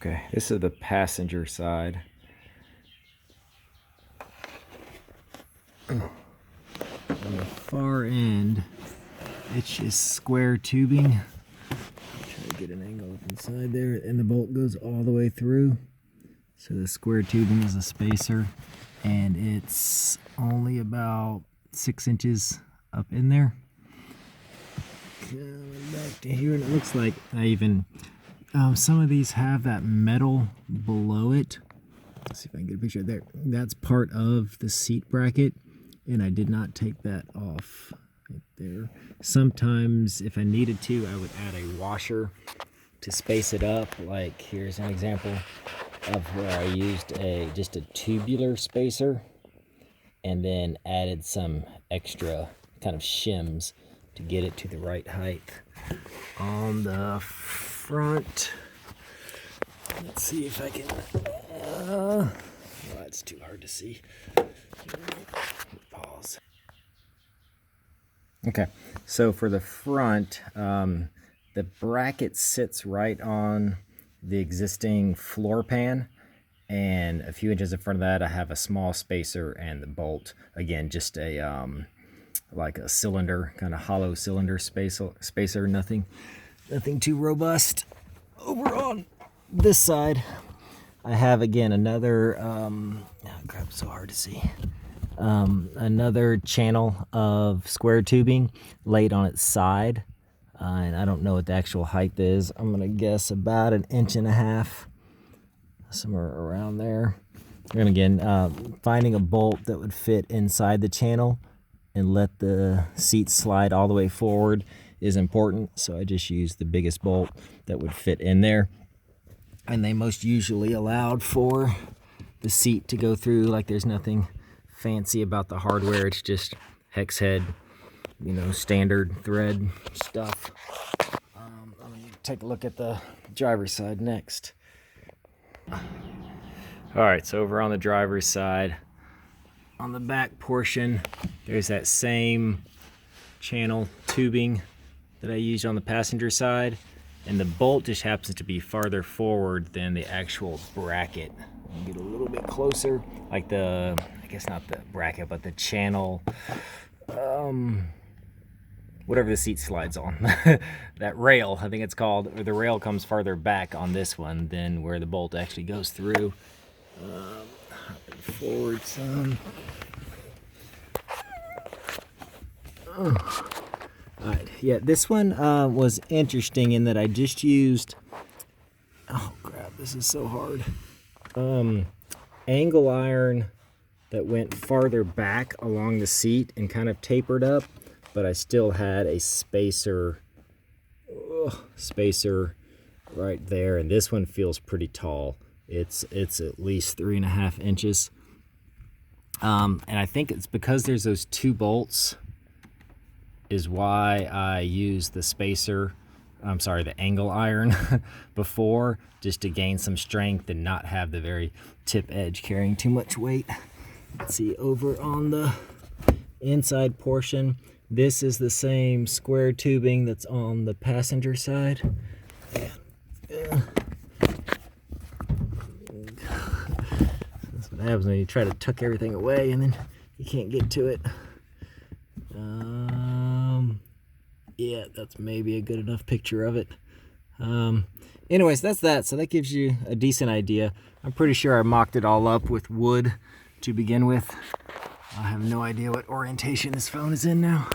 Okay, this is the passenger side. On the far end, it's just square tubing. Try to get an angle up inside there, and the bolt goes all the way through. So the square tubing is a spacer, and it's only about 6 inches up in there. Coming back to here, and it looks like I even some of these have that metal below it. Let's see if I can get a picture there. That's part of the seat bracket, and I did not take that off right there. Sometimes if I needed to, I would add a washer to space it up. Like here's an example of where I used just a tubular spacer and then added some extra kind of shims to get it to the right height. On the front, let's see if I can, oh, it's too hard to see. Pause. Okay, so for the front, the bracket sits right on the existing floor pan, and a few inches in front of that I have a small spacer and the bolt. Again, just a like a cylinder, kind of hollow cylinder spacer, nothing too robust. Over on this side, I have again another, crap, so hard to see. Another channel of square tubing laid on its side. And I don't know what the actual height is. I'm gonna guess about 1.5 inches, somewhere around there. And again, finding a bolt that would fit inside the channel and let the seat slide all the way forward is important. So I just used the biggest bolt that would fit in there. And they most usually allowed for the seat to go through. Like there's nothing fancy about the hardware. It's just hex head, you know, standard thread stuff. I'm gonna take a look at the driver's side next. All right, so over on the driver's side, on the back portion, there's that same channel tubing that I used on the passenger side, and the bolt just happens to be farther forward than the actual bracket. I'll get a little bit closer, like I guess not the bracket, but the channel, whatever the seat slides on. That rail, I think it's called, or the rail comes farther back on this one than where the bolt actually goes through. Hopping forward some. All right, yeah, this one was interesting in that I just used, oh crap, this is so hard. Angle iron that went farther back along the seat and kind of tapered up, but I still had a spacer right there, and this one feels pretty tall. It's at least 3.5 inches. And I think it's because there's those two bolts is why I used the spacer, the angle iron before, just to gain some strength and not have the very tip edge carrying too much weight. Let's see, over on the inside portion, this is the same square tubing that's on the passenger side. That's what happens when you try to tuck everything away and then you can't get to it. Yeah, that's maybe a good enough picture of it. Anyways, that's that. So that gives you a decent idea. I'm pretty sure I mocked it all up with wood to begin with. I have no idea what orientation this phone is in now.